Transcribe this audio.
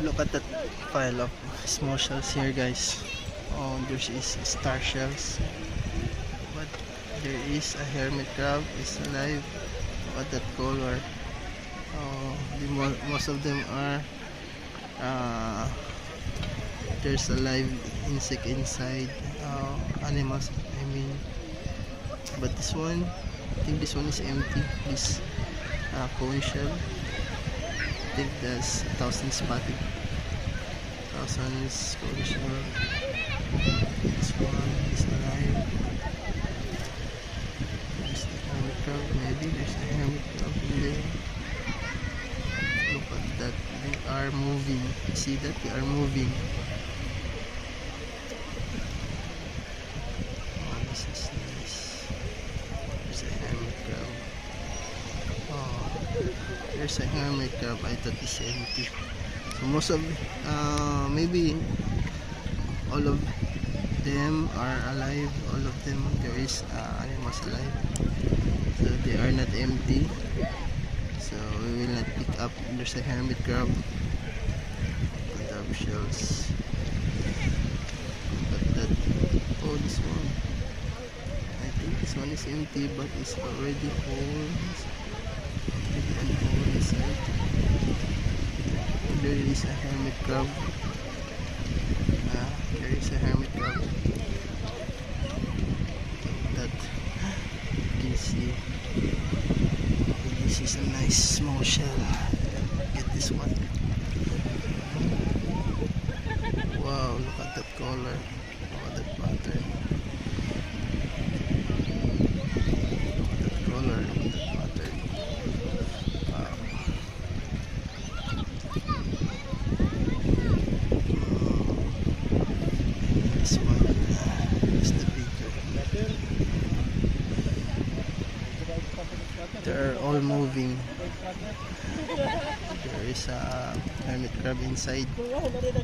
Look at that pile of small shells here, guys. Oh, there is star shells, but there is a hermit crab. It's alive. Look at that color. Oh, most of them are there's a live insect inside, animals I mean, but this one, I think this one is empty. This cone shell, I think that's 1,000 spotted, 1,000 cone shell. This one is alive. There's the hermit crab, maybe there's a hermit crab in there. Look at that, they are moving. See that? They are moving. Oh, this is nice. There's a hermit crab. Oh, there's a hermit crab. I thought it's empty. So most of, maybe all of them are alive. All of them, there is animals alive. So they are not empty. So we will not pick up. There's a hermit crab. Crab shells. But that, oh, this one, I think this one is empty, but it's already full. Already an hole inside. There is a hermit crab. There is a hermit crab. That you can see. This is a nice small shell. Get this one. Wow, look at that color. Look at that pattern. Look at that color. Look at that pattern. Wow. This one is the bigger. They're all moving. There is a hermit crab inside. They're all moving.